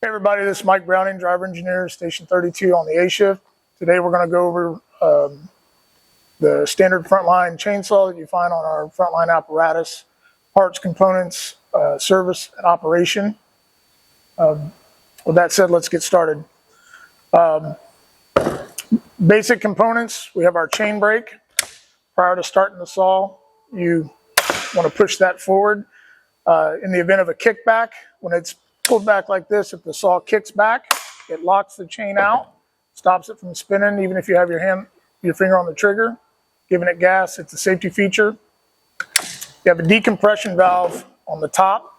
Hey everybody, this is Mike Browning, driver engineer, station 32 on the A shift. Today we're going to go over the standard frontline chainsaw that you find on our frontline apparatus, parts, components, service, and operation. With that said, let's get started. Basic components, we have our chain brake. Prior to starting the saw, you want to push that forward. In the event of a kickback, when it's pulled back like this, if the saw kicks back, it locks the chain out, stops it from spinning. Even if you have your finger on the trigger, giving it gas, it's a safety feature. You have a decompression valve on the top.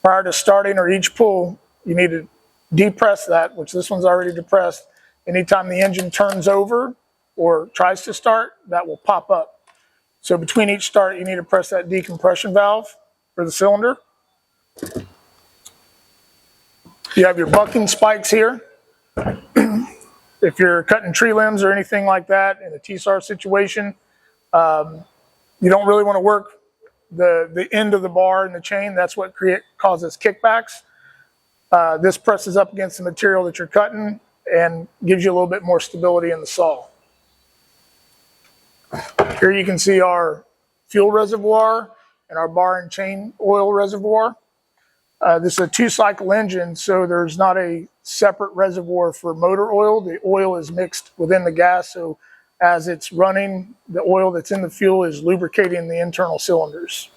Prior to starting or each pull, you need to depress that, which this one's already depressed. Anytime the engine turns over or tries to start, that will pop up. So between each start, you need to press that decompression valve for the cylinder. You have your bucking spikes here. If you're cutting tree limbs or anything like that in a TSAR situation, you don't really want to work the end of the bar in the chain. That's what causes kickbacks. This presses up against the material that you're cutting and gives you a little bit more stability in the saw. Here you can see our fuel reservoir and our bar and chain oil reservoir. This is a 2-cycle engine, so there's not a separate reservoir for motor oil. The oil is mixed within the gas, so as it's running, the oil that's in the fuel is lubricating the internal cylinders.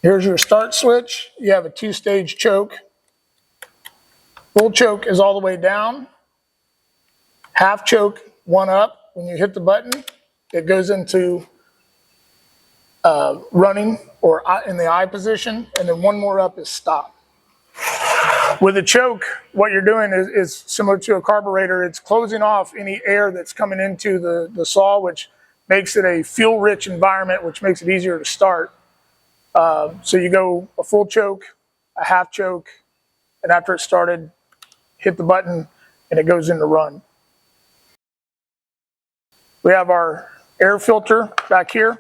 Here's your start switch. You have a 2-stage choke. Full choke is all the way down. Half choke, one up. When you hit the button, it goes into running or in the I position, and then one more up is stop. With a choke, what you're doing is similar to a carburetor. It's closing off any air that's coming into the saw, which makes it a fuel-rich environment, which makes it easier to start. So you go a full choke, a half choke, and after it's started, hit the button, and it goes into run. We have our air filter back here.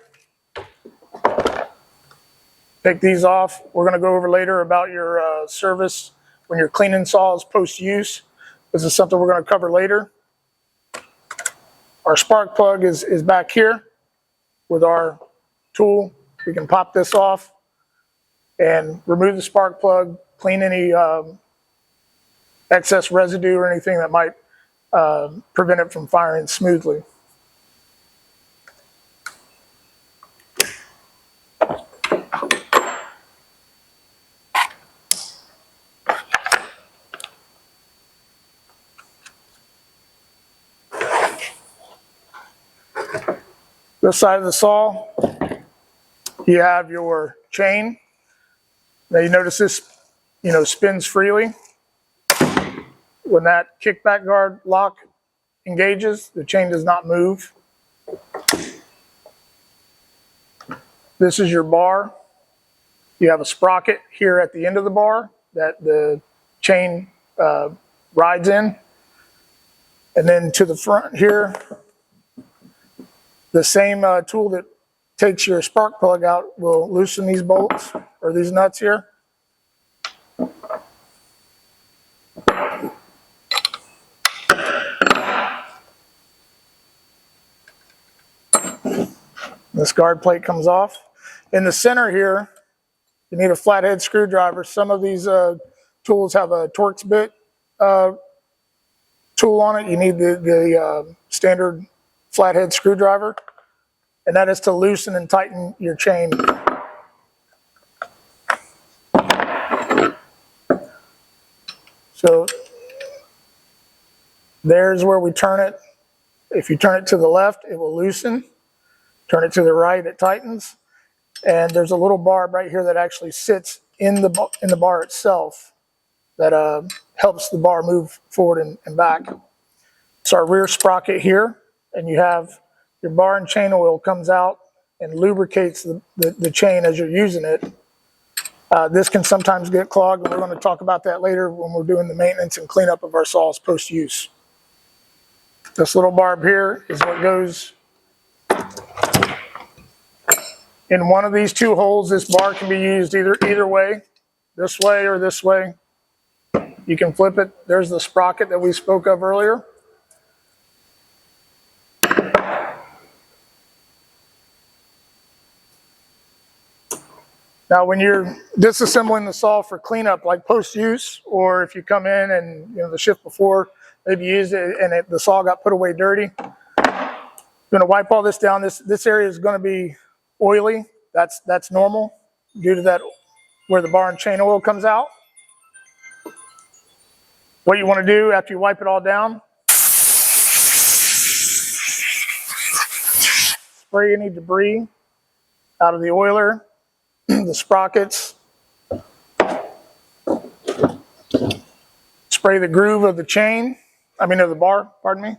Take these off. We're going to go over later about your service when you're cleaning saws post-use. This is something we're going to cover later. Our spark plug is back here with our tool. We can pop this off and remove the spark plug, clean any excess residue or anything that might prevent it from firing smoothly. This side of the saw, you have your chain. Now you notice this, spins freely. When that kickback guard lock engages, the chain does not move. This is your bar. You have a sprocket here at the end of the bar that the chain rides in. And then to the front here, the same tool that takes your spark plug out will loosen these bolts or these nuts here. This guard plate comes off. In the center here, you need a flathead screwdriver. Some of these tools have a Torx bit tool on it. You need the standard flathead screwdriver, and that is to loosen and tighten your chain. So there's where we turn it. If you turn it to the left, it will loosen. Turn it to the right, it tightens. And there's a little barb right here that actually sits in the bar itself that helps the bar move forward and back. It's our rear sprocket here. And you have your bar and chain oil comes out and lubricates the chain as you're using it. This can sometimes get clogged, and we're going to talk about that later when we're doing the maintenance and cleanup of our saws post-use. This little barb here is what goes In one of these two holes, this bar can be used either way, this way or this way. You can flip it. There's the sprocket that we spoke of earlier. Now, when you're disassembling the saw for cleanup, like post-use, or if you come in and the shift before, maybe you used it and the saw got put away dirty, you're going to wipe all this down. This area is going to be oily. That's normal due to that where the bar and chain oil comes out. What you want to do after you wipe it all down, spray any debris out of the oiler, the sprockets, spray the groove of the chain, of the bar, pardon me.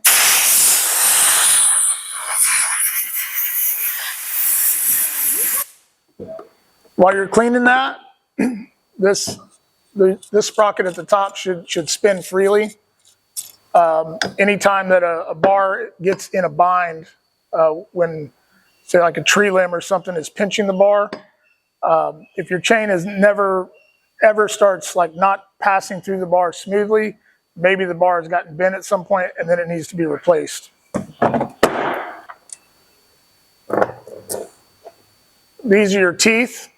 While you're cleaning that, this sprocket at the top should spin freely. Anytime that a bar gets in a bind, when, say, like a tree limb or something is pinching the bar, if your chain is never ever starts like not passing through the bar smoothly, maybe the bar has gotten bent at some point and then it needs to be replaced. These are your teeth,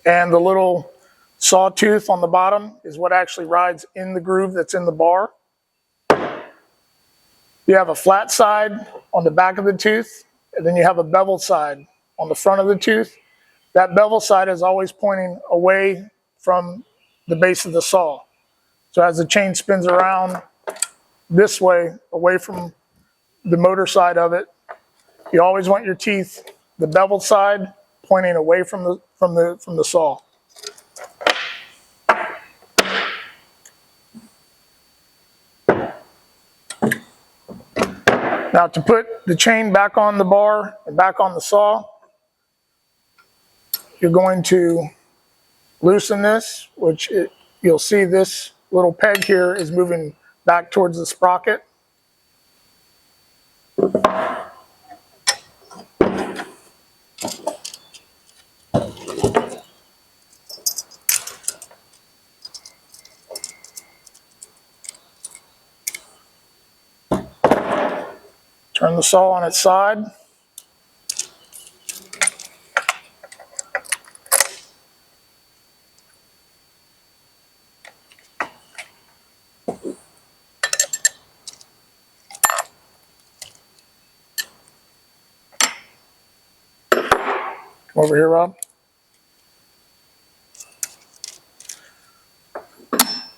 and the little sawtooth on the bottom is what actually rides in the groove that's in the bar. You have a flat side on the back of the tooth, and then you have a beveled side on the front of the tooth. That bevel side is always pointing away from the base of the saw. So as the chain spins around this way, away from the motor side of it, you always want your teeth, the beveled side, pointing away from the saw. Now, to put the chain back on the bar and back on the saw, you're going to loosen this, which you'll see this little peg here is moving back towards the sprocket. Turn the saw on its side. Come over here, Rob.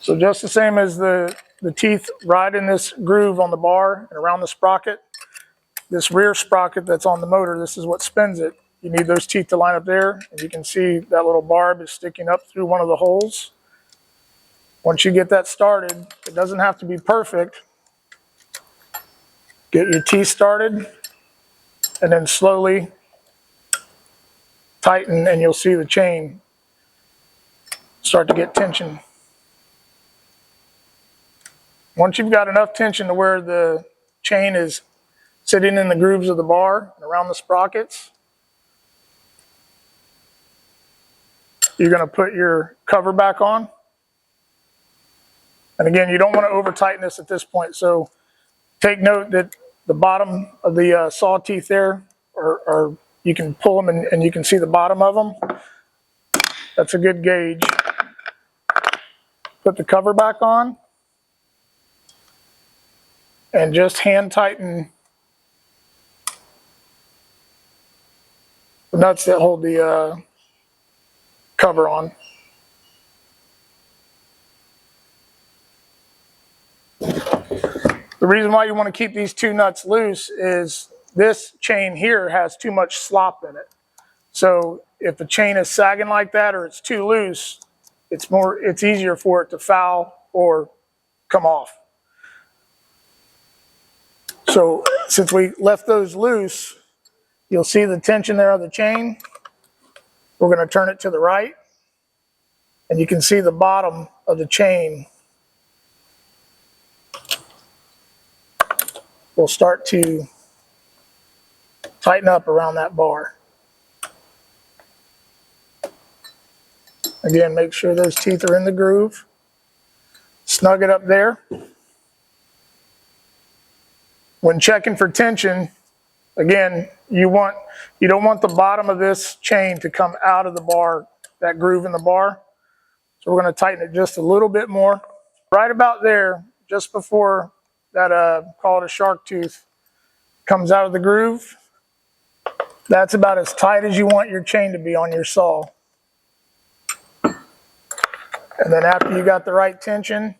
So just the same as the teeth ride in this groove on the bar and around the sprocket, this rear sprocket that's on the motor, this is what spins it. You need those teeth to line up there, and you can see that little barb is sticking up through one of the holes. Once you get that started, it doesn't have to be perfect. Get your teeth started, and then slowly tighten, and you'll see the chain start to get tension. Once you've got enough tension to where the chain is sitting in the grooves of the bar and around the sprockets, you're going to put your cover back on. And again, you don't want to over tighten this at this point. So take note that the bottom of the saw teeth there, or you can pull them and you can see the bottom of them. That's a good gauge. Put the cover back on and just hand tighten the nuts that hold the cover on. The reason why you want to keep these two nuts loose is this chain here has too much slop in it. So if the chain is sagging like that or it's too loose, it's easier for it to foul or come off. So since we left those loose, you'll see the tension there of the chain. We're going to turn it to the right, and you can see the bottom of the chain will start to tighten up around that bar. Again, make sure those teeth are in the groove. Snug it up there. When checking for tension, again, you don't want the bottom of this chain to come out of the bar, that groove in the bar. So we're going to tighten it just a little bit more. Right about there, just before that, call it a shark tooth, comes out of the groove. That's about as tight as you want your chain to be on your saw. And then after you got the right tension,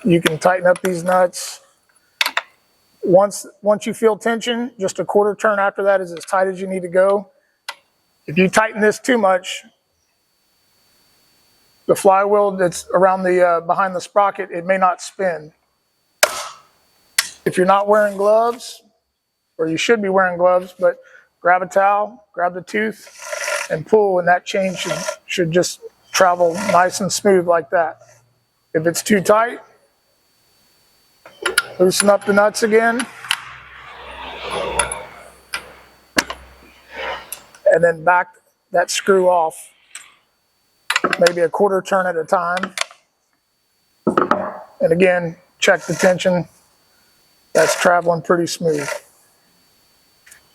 you can tighten up these nuts. Once you feel tension, just a quarter turn after that is as tight as you need to go. If you tighten this too much, the flywheel that's around the behind the sprocket, it may not spin. If you're not wearing gloves, or you should be wearing gloves, but grab a towel, grab the tooth, and pull, and that chain should just travel nice and smooth like that. If it's too tight, loosen up the nuts again, and then back that screw off, maybe a quarter turn at a time. And again, check the tension. That's traveling pretty smooth.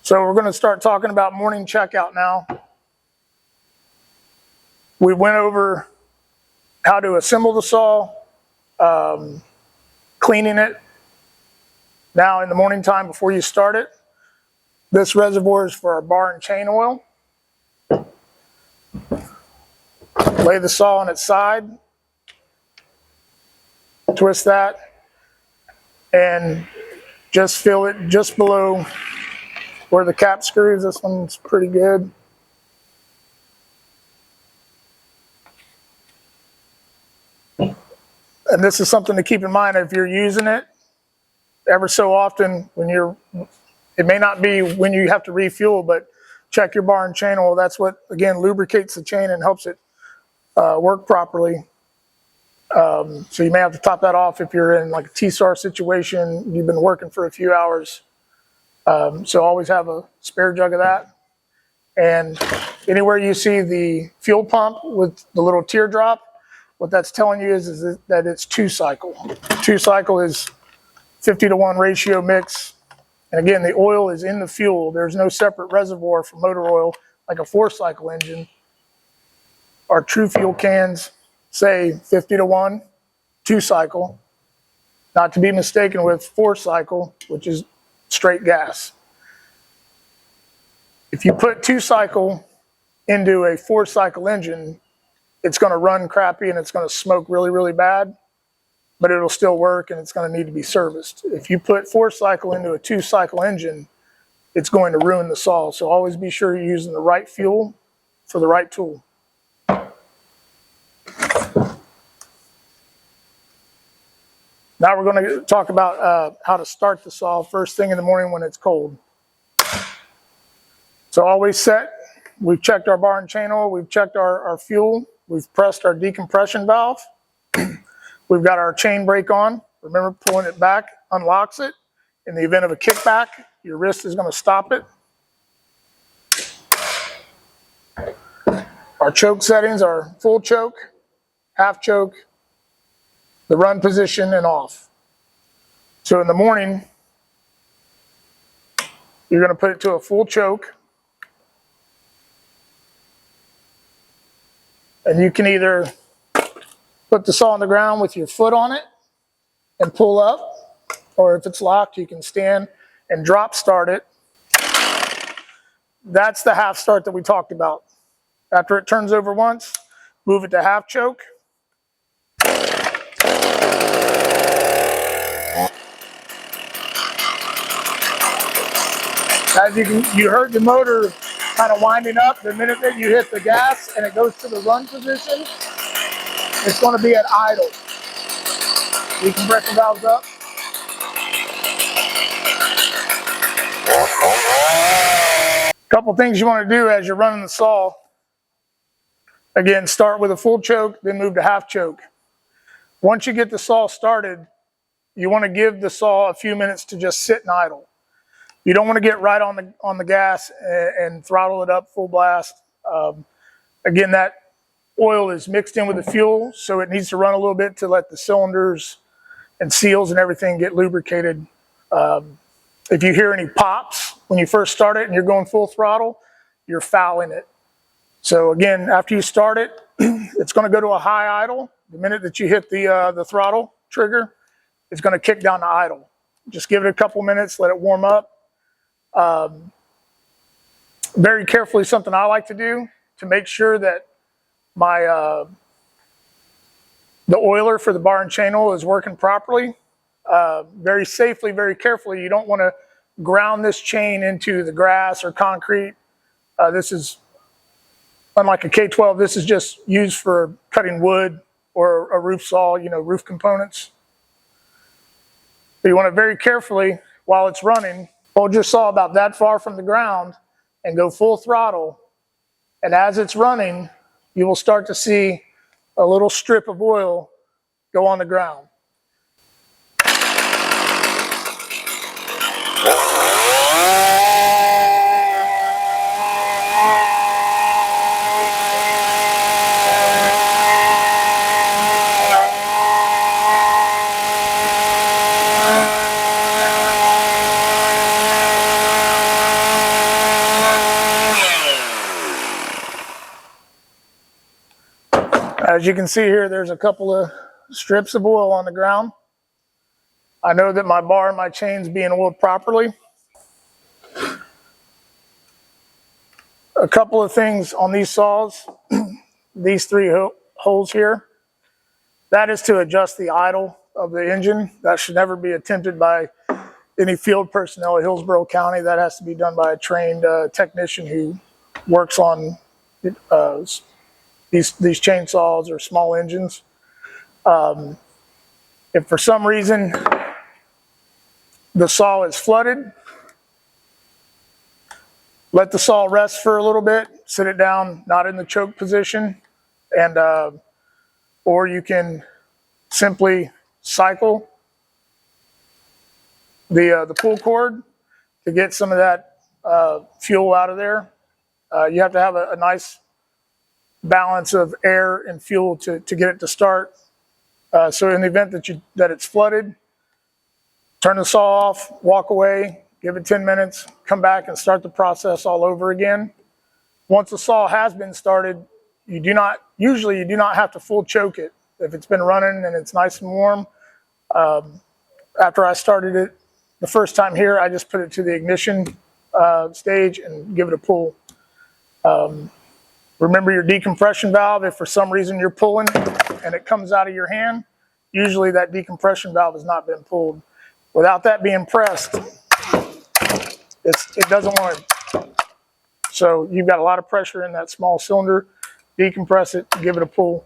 So we're going to start talking about morning checkout now. We went over how to assemble the saw, cleaning it. Now in the morning time before you start it, this reservoir is for our bar and chain oil. Lay the saw on its side, twist that, and just fill it just below where the cap screws. This one's pretty good. And this is something to keep in mind if you're using it ever so often it may not be when you have to refuel, but check your bar and chain oil. That's what, again, lubricates the chain and helps it work properly. So you may have to top that off if you're in like a TSAR situation, you've been working for a few hours. So always have a spare jug of that. And anywhere you see the fuel pump with the little teardrop, what that's telling you is that it's 2-cycle. 2-cycle is 50-to-1 ratio mix. And again, the oil is in the fuel. There's no separate reservoir for motor oil like a 4-cycle engine. Our true fuel cans say 50-to-1, 2-cycle, not to be mistaken with 4-cycle, which is straight gas. If you put 2-cycle into a 4-cycle engine, it's going to run crappy and it's going to smoke really, really bad, but it'll still work and it's going to need to be serviced. If you put 4-cycle into a 2-cycle engine, it's going to ruin the saw. So always be sure you're using the right fuel for the right tool. Now we're going to talk about how to start the saw first thing in the morning when it's cold. So always set. We've checked our bar and chain oil. We've checked our fuel. We've pressed our decompression valve. We've got our chain brake on. Remember, pulling it back unlocks it. In the event of a kickback, your wrist is going to stop it. Our choke settings are full choke, half choke, the run position, and off. So in the morning, you're going to put it to a full choke. And you can either put the saw on the ground with your foot on it and pull up, or if it's locked, you can stand and drop start it. That's the half start that we talked about. After it turns over once, move it to half choke. As you heard the motor kind of winding up. The minute that you hit the gas and it goes to the run position, it's going to be at idle. Decompression valves up. Couple things you want to do as you're running the saw. Again, start with a full choke, then move to half choke. Once you get the saw started, you want to give the saw a few minutes to just sit and idle. You don't want to get right on the gas and throttle it up full blast. Again, that oil is mixed in with the fuel, so it needs to run a little bit to let the cylinders and seals and everything get lubricated. If you hear any pops when you first start it and you're going full throttle, you're fouling it. So again, after you start it, it's going to go to a high idle. The minute that you hit the throttle trigger, it's going to kick down to idle. Just give it a couple minutes, let it warm up. Very carefully, something I like to do to make sure that my the oiler for the bar and chain oil is working properly. Very safely, very carefully. You don't want to ground this chain into the grass or concrete. This is, unlike a K12, this is just used for cutting wood or a roof saw, roof components. So you want to very carefully, while it's running, hold your saw about that far from the ground and go full throttle. And as it's running, you will start to see a little strip of oil go on the ground. As you can see here, there's a couple of strips of oil on the ground. I know that my bar and my chain's being oiled properly. A couple of things on these saws, these three holes here, that is to adjust the idle of the engine. That should never be attempted by any field personnel at Hillsborough County. That has to be done by a trained technician who works on these chainsaws or small engines. If for some reason the saw is flooded, let the saw rest for a little bit, sit it down, not in the choke position, and or you can simply cycle the pull cord to get some of that fuel out of there. You have to have a nice balance of air and fuel to get it to start. So in the event that it's flooded, turn the saw off, walk away, give it 10 minutes, come back and start the process all over again. Once the saw has been started, you do not have to full choke it. If it's been running and it's nice and warm, after I started it the first time here, I just put it to the ignition stage and give it a pull. Remember your decompression valve. If for some reason you're pulling and it comes out of your hand, usually that decompression valve has not been pulled. Without that being pressed, it doesn't want to. So you've got a lot of pressure in that small cylinder. Decompress it, give it a pull.